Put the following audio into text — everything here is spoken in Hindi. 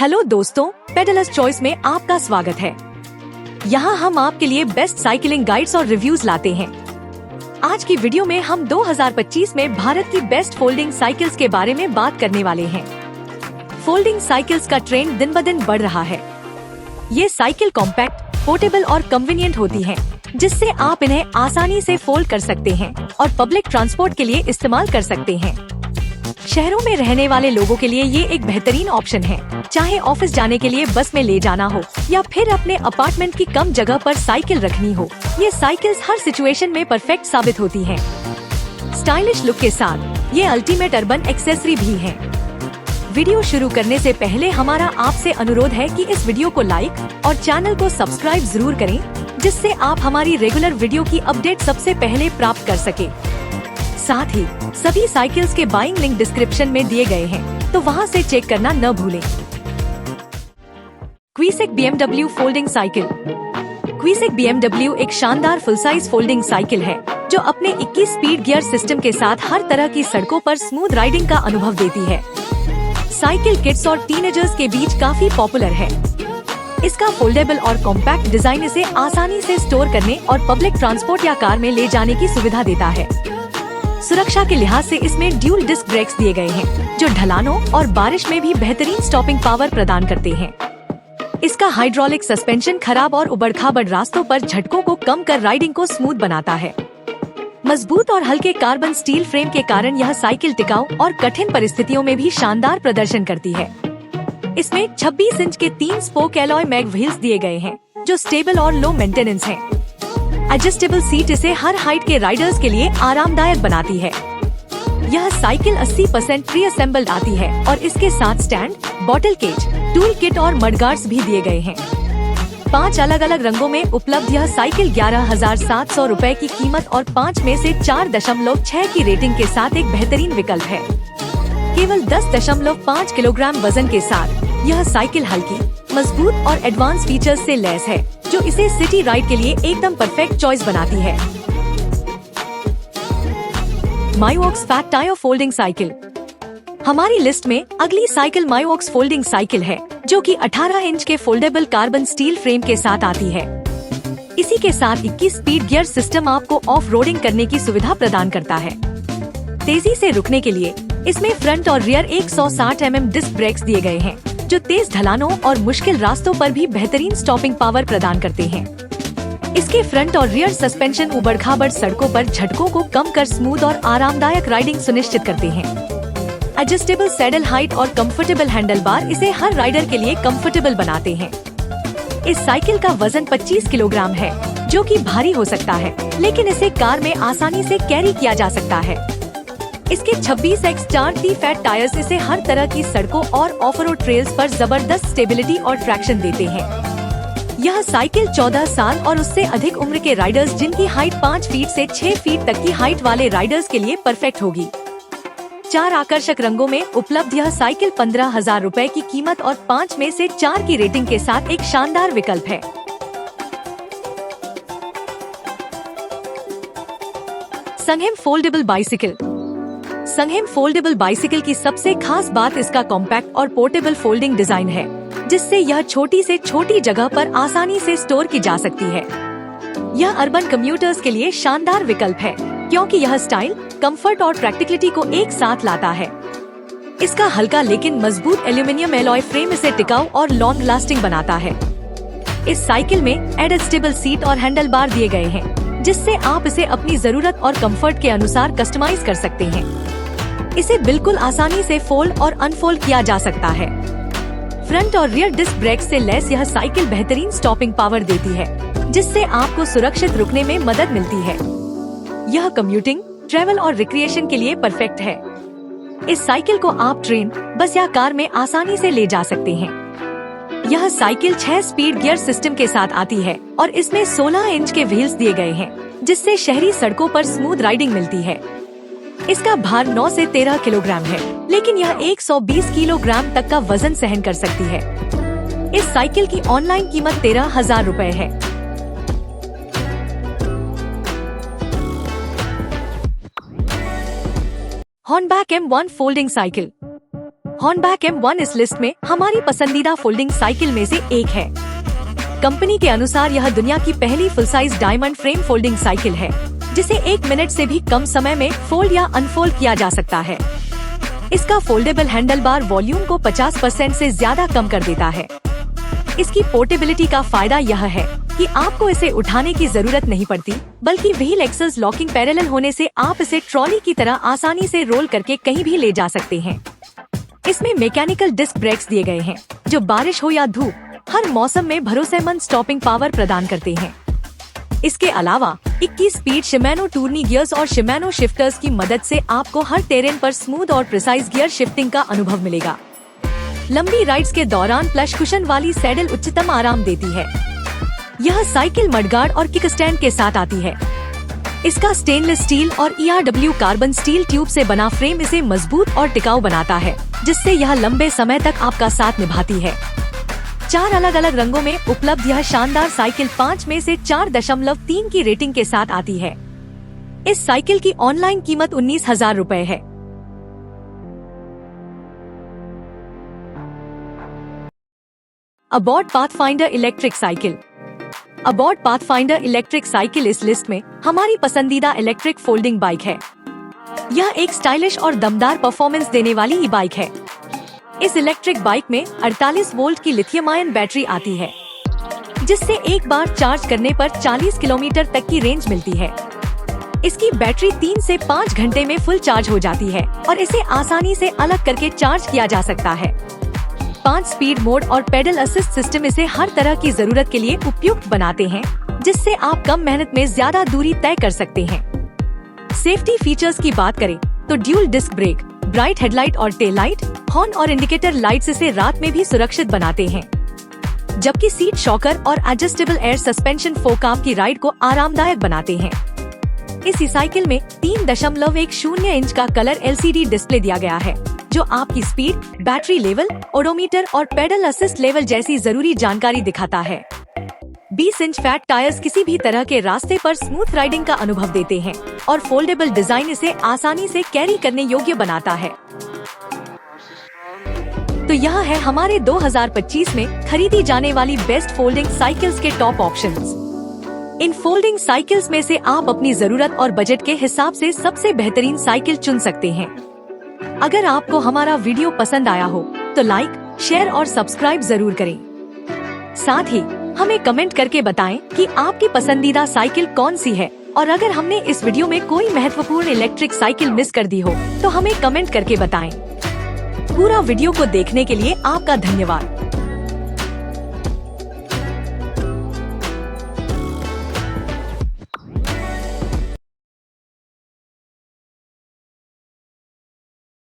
हेलो दोस्तों, पेडलर्स चॉइस में आपका स्वागत है। यहाँ हम आपके लिए बेस्ट साइकिलिंग गाइड्स और रिव्यूज लाते हैं। आज की वीडियो में हम 2025 में भारत की बेस्ट फोल्डिंग साइकिल्स के बारे में बात करने वाले हैं। फोल्डिंग साइकिल्स का ट्रेंड दिन ब दिन बढ़ रहा है। ये साइकिल कॉम्पैक्ट, पोर्टेबल और कन्वीनियंट होती हैं, जिससे आप इन्हें आसानी से फोल्ड कर सकते हैं और पब्लिक ट्रांसपोर्ट के लिए इस्तेमाल कर सकते हैं। शहरों में रहने वाले लोगों के लिए ये एक बेहतरीन ऑप्शन है, चाहे ऑफिस जाने के लिए बस में ले जाना हो या फिर अपने अपार्टमेंट की कम जगह पर साइकिल रखनी हो। ये साइकिल्स हर सिचुएशन में परफेक्ट साबित होती हैं। स्टाइलिश लुक के साथ ये अल्टीमेट अर्बन एक्सेसरी भी है। वीडियो शुरू करने से पहले हमारा आपसे अनुरोध है कि इस वीडियो को लाइक और चैनल को सब्सक्राइब जरूर करें, जिससे आप हमारी रेगुलर वीडियो की अपडेट सबसे पहले प्राप्त कर सके। साथ ही सभी साइकिल्स के बाइंग लिंक डिस्क्रिप्शन में दिए गए हैं, तो वहां से चेक करना न भूलें। क्विसेक BMW फोल्डिंग साइकिल। क्विसेक BMW एक शानदार फुल साइज फोल्डिंग साइकिल है, जो अपने 21 स्पीड गियर सिस्टम के साथ हर तरह की सड़कों पर स्मूथ राइडिंग का अनुभव देती है। साइकिल किड्स और टीनेजर्स के बीच काफी पॉपुलर है। इसका फोल्डेबल और कॉम्पैक्ट डिजाइन इसे आसानी से स्टोर करने और पब्लिक ट्रांसपोर्ट या कार में ले जाने की सुविधा देता है। सुरक्षा के लिहाज से इसमें ड्यूल डिस्क ब्रेक्स दिए गए हैं, जो ढलानों और बारिश में भी बेहतरीन स्टॉपिंग पावर प्रदान करते हैं। इसका हाइड्रोलिक सस्पेंशन खराब और उबड़-खाबड़ रास्तों पर झटकों को कम कर राइडिंग को स्मूथ बनाता है। मजबूत और हल्के कार्बन स्टील फ्रेम के कारण यह साइकिल टिकाऊ और कठिन परिस्थितियों में भी शानदार प्रदर्शन करती है। इसमें 26 इंच के 3 स्पोक एलॉय मैग व्हील्स दिए गए हैं, जो स्टेबल और लो मेंटेनेंस हैं। एडजस्टेबल सीट इसे हर हाइट के राइडर्स के लिए आरामदायक बनाती है। यह साइकिल 80% प्री असेंबल्ड आती है और इसके साथ stand, bottle cage, tool kit और मडगार्ड्स भी दिए गए हैं। 5 अलग अलग रंगों में उपलब्ध यह साइकिल 11,700 रुपए की कीमत और 5 में से 4.6 की रेटिंग के साथ एक बेहतरीन विकल्प है। केवल 10.5 किलोग्राम वजन के साथ यह साइकिल हल्की, मजबूत और एडवांस फीचर्स से लैस है, जो इसे सिटी राइड के लिए एकदम परफेक्ट चॉइस बनाती है। माईवॉक्स फैट टायर फोल्डिंग साइकिल। हमारी लिस्ट में अगली साइकिल माईवॉक्स फोल्डिंग साइकिल है, जो कि 18 इंच के फोल्डेबल कार्बन स्टील फ्रेम के साथ आती है। इसी के साथ 21 स्पीड गियर सिस्टम आपको ऑफ रोडिंग करने की सुविधा प्रदान करता है। तेजी से रुकने के लिए इसमें फ्रंट और रियर 160 mm डिस्क ब्रेक्स दिए गए हैं, जो तेज ढलानों और मुश्किल रास्तों पर भी बेहतरीन स्टॉपिंग पावर प्रदान करते हैं। इसके फ्रंट और रियर सस्पेंशन उबड़-खाबड़ सड़कों पर झटकों को कम कर स्मूथ और आरामदायक राइडिंग सुनिश्चित करते हैं। एडजस्टेबल सैडल हाइट और कंफर्टेबल हैंडल बार इसे हर राइडर के लिए कंफर्टेबल बनाते हैं। इस साइकिल का वजन 25 किलोग्राम है, जो कि भारी हो सकता है, लेकिन इसे कार में आसानी से कैरी किया जा सकता है। इसके 26x4T फैट टायर्स इसे हर तरह की सड़कों और ऑफ रोड ट्रेल्स पर जबरदस्त स्टेबिलिटी और ट्रैक्शन देते हैं। यह साइकिल 14 साल और उससे अधिक उम्र के राइडर्स, जिनकी हाइट 5 फीट से 6 फीट तक की हाइट वाले राइडर्स के लिए परफेक्ट होगी। 4 आकर्षक रंगों में उपलब्ध यह साइकिल 15,000 रुपए की कीमत और 5 में से 4 की रेटिंग के साथ एक शानदार विकल्प है। संघेम फोल्डेबल बाइसिकल। संघेम फोल्डेबल बाइसिकल की सबसे खास बात इसका कॉम्पैक्ट और पोर्टेबल फोल्डिंग डिजाइन है, जिससे यह छोटी से छोटी जगह पर आसानी से स्टोर की जा सकती है। यह अर्बन कम्यूटर्स के लिए शानदार विकल्प है, क्योंकि यह स्टाइल, कंफर्ट और प्रैक्टिकलिटी को एक साथ लाता है। इसका हल्का लेकिन मजबूत एल्यूमिनियम एलॉय फ्रेम इसे टिकाऊ और लॉन्ग लास्टिंग बनाता है। इस साइकिल में एडजस्टेबल सीट और हैंडल बार दिए गए हैं, जिससे आप इसे अपनी जरूरत और कंफर्ट के अनुसार कस्टमाइज कर सकते हैं। इसे बिल्कुल आसानी से फोल्ड और अनफोल्ड किया जा सकता है। फ्रंट और रियर डिस्क ब्रेक से लैस यह साइकिल बेहतरीन स्टॉपिंग पावर देती है, जिससे आपको सुरक्षित रुकने में मदद मिलती है। यह कम्यूटिंग, ट्रैवल और रिक्रिएशन के लिए परफेक्ट है। इस साइकिल को आप ट्रेन, बस या कार में आसानी से ले जा सकते हैं। यह साइकिल 6 स्पीड गियर सिस्टम के साथ आती है और इसमें 16 इंच के व्हील्स दिए गए हैं, जिससे शहरी सड़कों पर स्मूथ राइडिंग मिलती है। इसका भार 9 से 13 किलोग्राम है, लेकिन यह 120 किलोग्राम तक का वजन सहन कर सकती है। इस साइकिल की ऑनलाइन कीमत 13,000 रुपए है। हॉर्नबैक M1 फोल्डिंग साइकिल। हॉर्नबैक M1 इस लिस्ट में हमारी पसंदीदा फोल्डिंग साइकिल में से एक है। कंपनी के अनुसार यह दुनिया की पहली full size diamond frame folding cycle है, जिसे 1 मिनट से भी कम समय में फोल्ड या अनफोल्ड किया जा सकता है। इसका फोल्डेबल हैंडल बार वॉल्यूम को 50% से ज्यादा कम कर देता है। इसकी पोर्टेबिलिटी का फायदा यह है कि आपको इसे उठाने की जरूरत नहीं पड़ती, बल्कि व्हील एक्सेस लॉकिंग पैरेलल होने से आप इसे ट्रॉली की तरह आसानी से रोल करके कहीं भी ले जा सकते हैं। इसमें मैकेनिकल डिस्क ब्रेक्स दिए गए हैं, जो बारिश हो या धूप हर मौसम में भरोसेमंद स्टॉपिंग पावर प्रदान करते हैं। इसके अलावा 21 स्पीड शिमानो टूर्नी गियर्स और शिमानो शिफ्टर्स की मदद से आपको हर टेरेन पर स्मूथ और प्रिसाइज गियर शिफ्टिंग का अनुभव मिलेगा। लंबी राइड्स के दौरान प्लश कुशन वाली सैडल उच्चतम आराम देती है। यह साइकिल मडगार्ड और किक स्टैंड के साथ आती है। इसका स्टेनलेस स्टील और ERW कार्बन स्टील ट्यूब से बना फ्रेम इसे मजबूत और टिकाऊ बनाता है, जिससे यह लंबे समय तक आपका साथ निभाती है। 4 अलग अलग रंगों में उपलब्ध यह शानदार साइकिल 5 में से 4.3 की रेटिंग के साथ आती है। इस साइकिल की ऑनलाइन कीमत 19,000 रुपए है। Abbott pathfinder electric cycle. Abbott pathfinder electric cycle इस लिस्ट में हमारी पसंदीदा इलेक्ट्रिक फोल्डिंग बाइक है। यह एक स्टाइलिश और दमदार परफॉर्मेंस देने वाली ई बाइक है। इस इलेक्ट्रिक बाइक में 48 वोल्ट की लिथियम आयन बैटरी आती है, जिससे एक बार चार्ज करने पर 40 किलोमीटर तक की रेंज मिलती है। इसकी बैटरी 3 से 5 घंटे में फुल चार्ज हो जाती है और इसे आसानी से अलग करके चार्ज किया जा सकता है। 5 स्पीड मोड और पेडल असिस्ट सिस्टम इसे हर तरह की जरूरत के लिए उपयुक्त बनाते हैं, जिससे आप कम मेहनत में ज्यादा दूरी तय कर सकते हैं। सेफ्टी फीचर्स की बात करें तो dual disc brake, bright headlight और टेल लाइट, हॉर्न और इंडिकेटर लाइट्स इसे रात में भी सुरक्षित बनाते हैं, जबकि सीट शॉकर और एडजस्टेबल एयर सस्पेंशन फोक आपकी राइड को आरामदायक बनाते हैं। इस साइकिल में 3.10 इंच का कलर LCD डिस्प्ले दिया गया है, जो आपकी स्पीड, बैटरी लेवल, ओडोमीटर और पेडल असिस्ट लेवल जैसी जरूरी जानकारी दिखाता है। 20 इंच फैट टायर्स किसी भी तरह के रास्ते पर स्मूथ राइडिंग का अनुभव देते हैं और फोल्डेबल डिजाइन इसे आसानी से कैरी करने योग्य बनाता है। तो यह है हमारे 2025 में खरीदी जाने वाली बेस्ट फोल्डिंग साइकिल्स के top options. In folding cycles में से आप अपनी जरूरत और बजट के हिसाब से सबसे बेहतरीन साइकिल चुन सकते हैं। अगर आपको हमारा वीडियो पसंद आया हो तो लाइक, शेयर और सब्सक्राइब जरूर करें। साथ ही हमें कमेंट करके बताएं कि आपकी पसंदीदा साइकिल कौन सी है, और अगर हमने इस वीडियो में कोई महत्वपूर्ण इलेक्ट्रिक साइकिल मिस कर दी हो तो हमें कमेंट करके बताएं। पूरा वीडियो को देखने के लिए आपका धन्यवाद।